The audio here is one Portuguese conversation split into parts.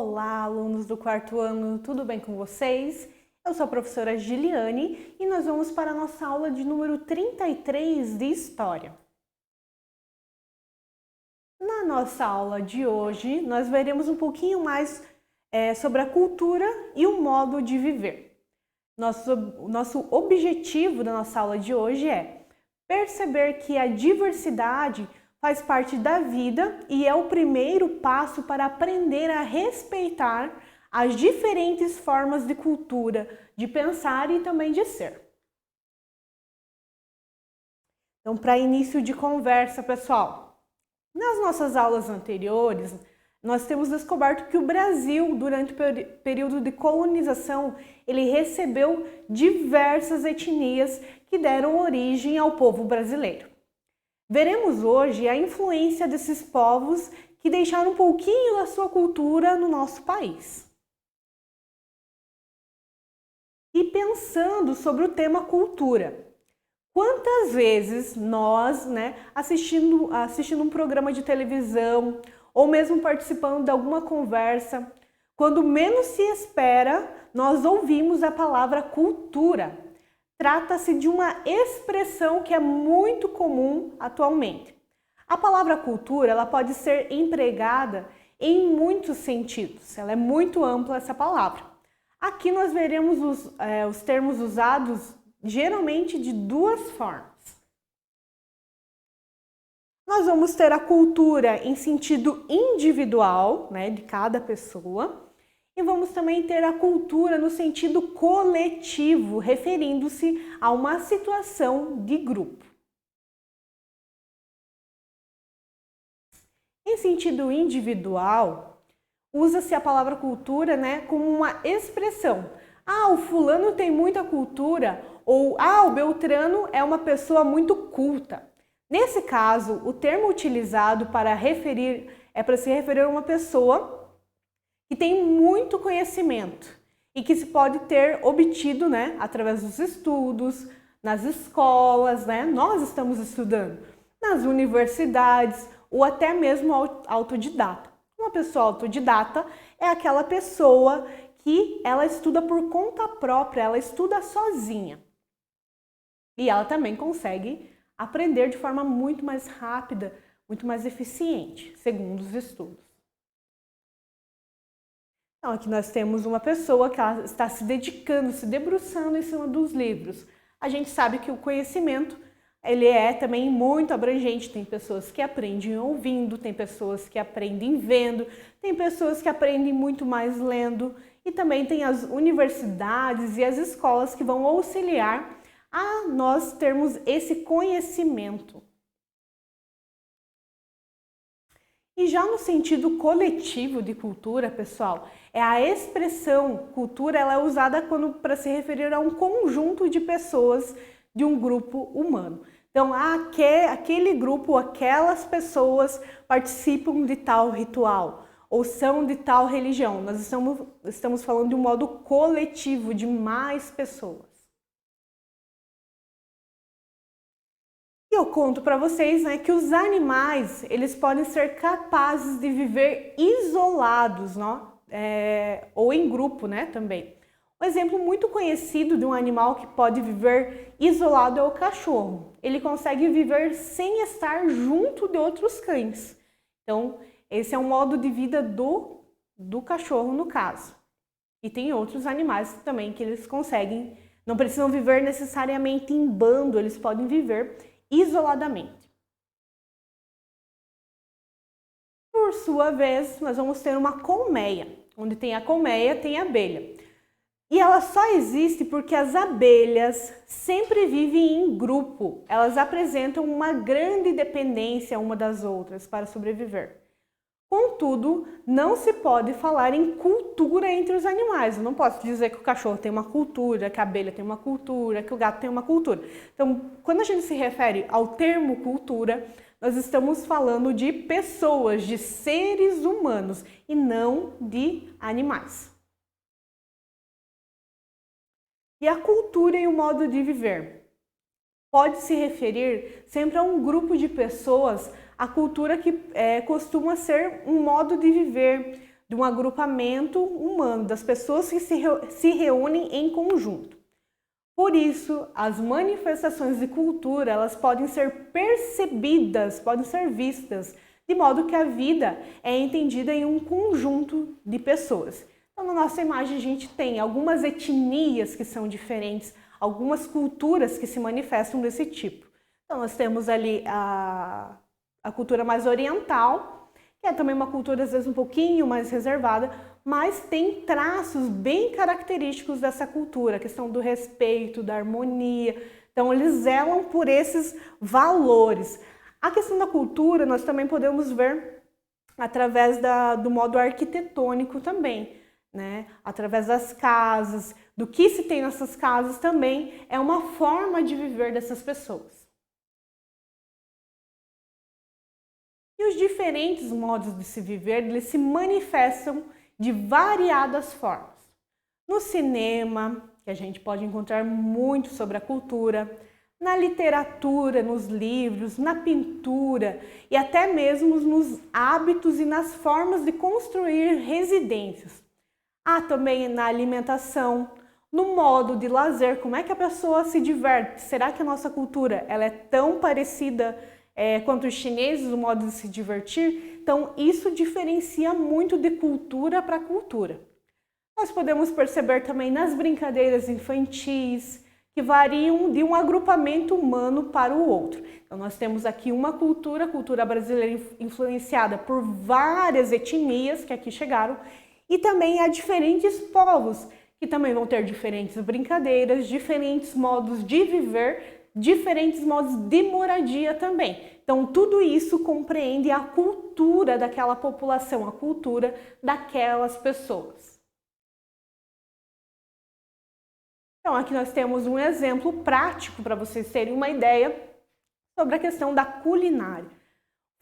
Olá, alunos do quarto ano, tudo bem com vocês? Eu sou a professora Giliane e nós vamos para a nossa aula de número 33 de História. Na nossa aula de hoje, nós veremos um pouquinho mais sobre a cultura e o modo de viver. Nosso objetivo da nossa aula de hoje é perceber que a diversidade faz parte da vida e é o primeiro passo para aprender a respeitar as diferentes formas de cultura, de pensar e também de ser. Então, para início de conversa, pessoal, nas nossas aulas anteriores, nós temos descoberto que o Brasil, durante o período de colonização, ele recebeu diversas etnias que deram origem ao povo brasileiro. Veremos hoje a influência desses povos que deixaram um pouquinho da sua cultura no nosso país. E pensando sobre o tema cultura, quantas vezes nós, assistindo um programa de televisão ou mesmo participando de alguma conversa, quando menos se espera, nós ouvimos a palavra cultura. Trata-se de uma expressão que é muito comum atualmente. A palavra cultura ela pode ser empregada em muitos sentidos, ela é muito ampla essa palavra. Aqui nós veremos os termos usados geralmente de duas formas. Nós vamos ter a cultura em sentido individual, de cada pessoa. E vamos também ter a cultura no sentido coletivo, referindo-se a uma situação de grupo. Em sentido individual, usa-se a palavra cultura como uma expressão. O fulano tem muita cultura ou o Beltrano é uma pessoa muito culta. Nesse caso, o termo utilizado para se referir a uma pessoa que tem muito conhecimento e que se pode ter obtido através dos estudos, nas escolas, nós estamos estudando, nas universidades ou até mesmo autodidata. Uma pessoa autodidata é aquela pessoa que ela estuda por conta própria, ela estuda sozinha. E ela também consegue aprender de forma muito mais rápida, muito mais eficiente, segundo os estudos. Então, aqui nós temos uma pessoa que ela está se dedicando, se debruçando em cima dos livros. A gente sabe que o conhecimento ele é também muito abrangente. Tem pessoas que aprendem ouvindo, tem pessoas que aprendem vendo, tem pessoas que aprendem muito mais lendo e também tem as universidades e as escolas que vão auxiliar a nós termos esse conhecimento. E já no sentido coletivo de cultura, pessoal, a expressão cultura ela é usada para se referir a um conjunto de pessoas de um grupo humano. Então, aquele grupo, aquelas pessoas participam de tal ritual ou são de tal religião. Nós estamos falando de um modo coletivo, de mais pessoas. Eu conto para vocês que os animais eles podem ser capazes de viver isolados, ou em grupo, também. Um exemplo muito conhecido de um animal que pode viver isolado é o cachorro. Ele consegue viver sem estar junto de outros cães. Então, esse é um modo de vida do cachorro no caso. E tem outros animais também que eles conseguem, não precisam viver necessariamente em bando, eles podem viver isoladamente. Por sua vez, nós vamos ter uma colmeia. Onde tem a colmeia, tem a abelha. E ela só existe porque as abelhas sempre vivem em grupo. Elas apresentam uma grande dependência uma das outras para sobreviver. Contudo, não se pode falar em cultura entre os animais. Eu não posso dizer que o cachorro tem uma cultura, que a abelha tem uma cultura, que o gato tem uma cultura. Então, quando a gente se refere ao termo cultura, nós estamos falando de pessoas, de seres humanos e não de animais. E a cultura e o modo de viver pode se referir sempre a um grupo de pessoas. A cultura que costuma ser um modo de viver de um agrupamento humano, das pessoas que se reúnem em conjunto. Por isso, as manifestações de cultura, elas podem ser percebidas, podem ser vistas, de modo que a vida é entendida em um conjunto de pessoas. Então, na nossa imagem, a gente tem algumas etnias que são diferentes, algumas culturas que se manifestam desse tipo. Então, nós temos ali a cultura mais oriental, que é também uma cultura, às vezes, um pouquinho mais reservada, mas tem traços bem característicos dessa cultura, a questão do respeito, da harmonia. Então, eles zelam por esses valores. A questão da cultura, nós também podemos ver através do modo arquitetônico também, né? Através das casas, do que se tem nessas casas também é uma forma de viver dessas pessoas. E os diferentes modos de se viver, eles se manifestam de variadas formas. No cinema, que a gente pode encontrar muito sobre a cultura, na literatura, nos livros, na pintura e até mesmo nos hábitos e nas formas de construir residências. Há também na alimentação, no modo de lazer, como é que a pessoa se diverte? Será que a nossa cultura ela é tão parecida quanto os chineses, o modo de se divertir? Então, isso diferencia muito de cultura para cultura. Nós podemos perceber também nas brincadeiras infantis, que variam de um agrupamento humano para o outro. Então, nós temos aqui uma cultura, a cultura brasileira influenciada por várias etnias que aqui chegaram, e também há diferentes povos, que também vão ter diferentes brincadeiras, diferentes modos de viver, diferentes modos de moradia também. Então, tudo isso compreende a cultura daquela população, a cultura daquelas pessoas. Então, aqui nós temos um exemplo prático para vocês terem uma ideia sobre a questão da culinária.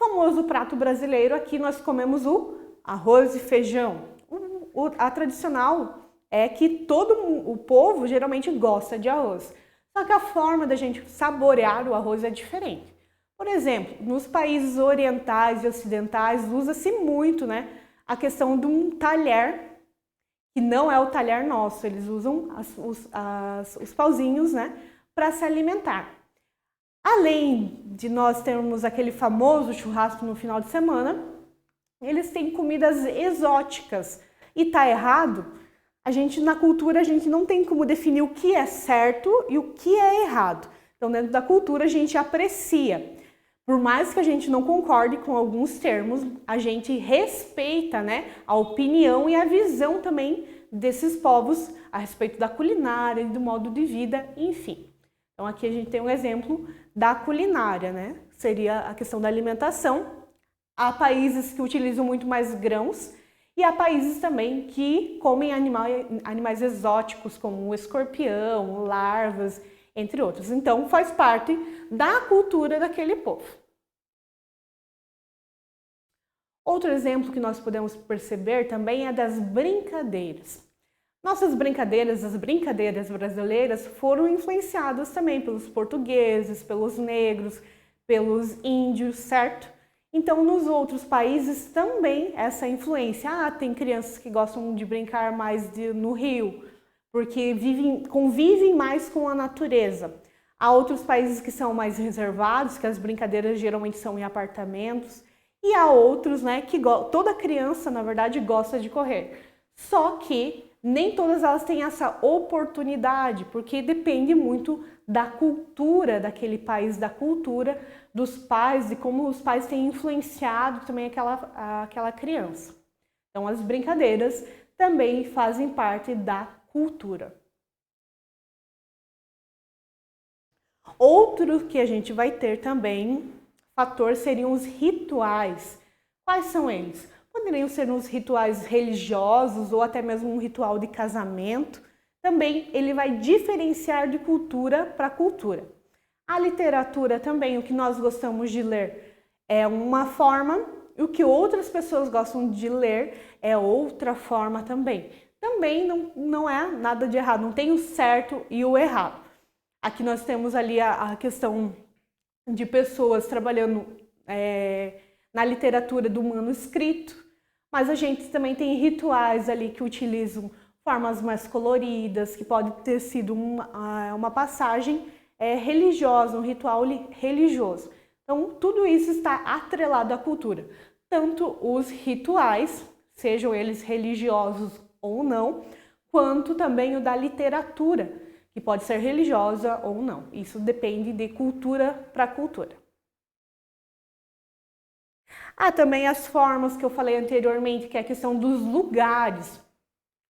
O famoso prato brasileiro, aqui nós comemos o arroz e feijão. A tradicional é que todo o povo geralmente gosta de arroz. Só que a forma da gente saborear o arroz é diferente. Por exemplo, nos países orientais e ocidentais usa-se muito, né, a questão de um talher, que não é o talher nosso, eles usam os pauzinhos, né, para se alimentar. Além de nós termos aquele famoso churrasco no final de semana, eles têm comidas exóticas. E tá errado? Na cultura, a gente não tem como definir o que é certo e o que é errado. Então, dentro da cultura, a gente aprecia. Por mais que a gente não concorde com alguns termos, a gente respeita, né, a opinião e a visão também desses povos a respeito da culinária e do modo de vida, enfim. Então, aqui a gente tem um exemplo da culinária, né? Seria a questão da alimentação. Há países que utilizam muito mais grãos e há países também que comem animais exóticos, como o escorpião, larvas, entre outros. Então, faz parte da cultura daquele povo. Outro exemplo que nós podemos perceber também é das brincadeiras. Nossas brincadeiras, as brincadeiras brasileiras, foram influenciadas também pelos portugueses, pelos negros, pelos índios, certo? Então, nos outros países também essa influência. Tem crianças que gostam de brincar mais no rio, porque convivem mais com a natureza. Há outros países que são mais reservados, que as brincadeiras geralmente são em apartamentos. E há outros, né, que toda criança, na verdade, gosta de correr. Só que nem todas elas têm essa oportunidade, porque depende muito da cultura daquele país, da cultura dos pais e como os pais têm influenciado também aquela criança. Então, as brincadeiras também fazem parte da cultura. Outro que a gente vai ter também, fator, seriam os rituais. Quais são eles? Poderiam ser uns rituais religiosos ou até mesmo um ritual de casamento. Também ele vai diferenciar de cultura para cultura. A literatura também, o que nós gostamos de ler é uma forma, e o que outras pessoas gostam de ler é outra forma também. Também não é nada de errado, não tem o certo e o errado. Aqui nós temos ali a questão de pessoas trabalhando na literatura do manuscrito, mas a gente também tem rituais ali que utilizam formas mais coloridas, que pode ter sido uma passagem religiosa, um ritual religioso. Então, tudo isso está atrelado à cultura. Tanto os rituais, sejam eles religiosos ou não, quanto também o da literatura, que pode ser religiosa ou não. Isso depende de cultura para cultura. Há também as formas que eu falei anteriormente, que é a questão dos lugares.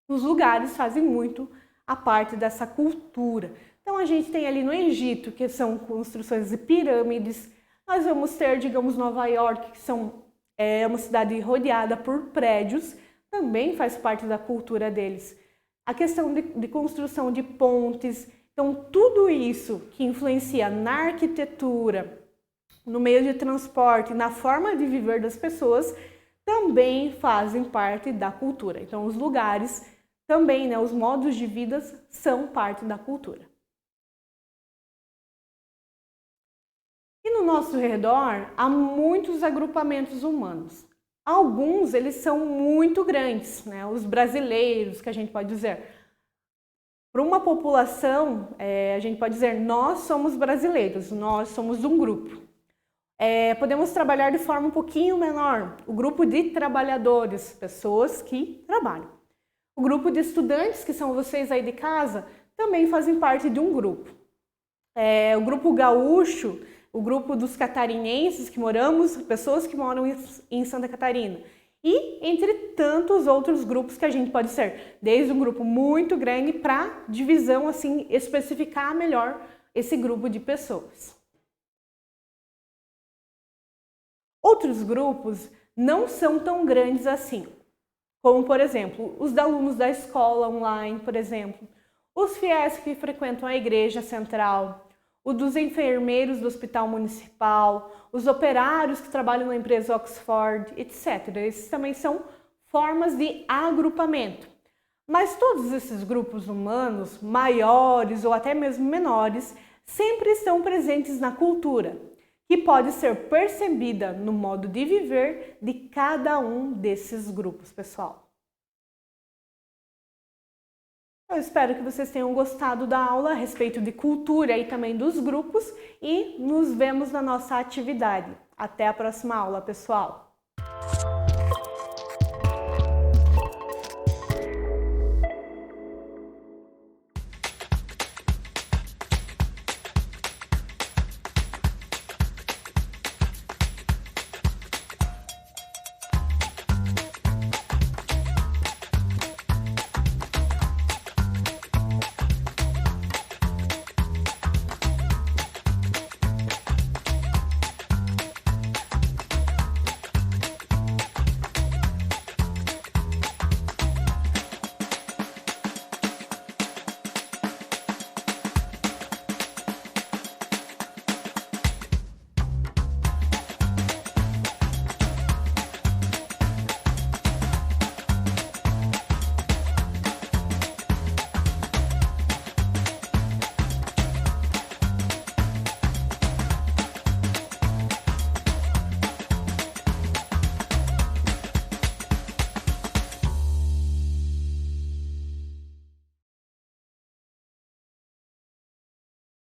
Os lugares fazem muito a parte dessa cultura. Então a gente tem ali no Egito, que são construções de pirâmides. Nós vamos ter, digamos, Nova York, que é uma cidade rodeada por prédios, também faz parte da cultura deles. A questão de construção de pontes. Então tudo isso que influencia na arquitetura, no meio de transporte, na forma de viver das pessoas, também fazem parte da cultura. Então os lugares também, né, os modos de vida são parte da cultura. E no nosso redor há muitos agrupamentos humanos. Alguns eles são muito grandes, né? Os brasileiros, que a gente pode dizer. Para uma população, a gente pode dizer, nós somos brasileiros, nós somos um grupo. Podemos trabalhar de forma um pouquinho menor, o grupo de trabalhadores, pessoas que trabalham. O grupo de estudantes, que são vocês aí de casa, também fazem parte de um grupo. O grupo gaúcho, o grupo dos catarinenses que moramos, pessoas que moram em Santa Catarina. E entre tantos outros grupos que a gente pode ser, desde um grupo muito grande para divisão, assim, especificar melhor esse grupo de pessoas. Outros grupos não são tão grandes assim, como, por exemplo, os alunos da escola online, por exemplo, os fiéis que frequentam a igreja central, o dos enfermeiros do hospital municipal, os operários que trabalham na empresa Oxford, etc. Esses também são formas de agrupamento. Mas todos esses grupos humanos, maiores ou até mesmo menores, sempre estão presentes na cultura, que pode ser percebida no modo de viver de cada um desses grupos, pessoal. Eu espero que vocês tenham gostado da aula a respeito de cultura e também dos grupos e nos vemos na nossa atividade. Até a próxima aula, pessoal!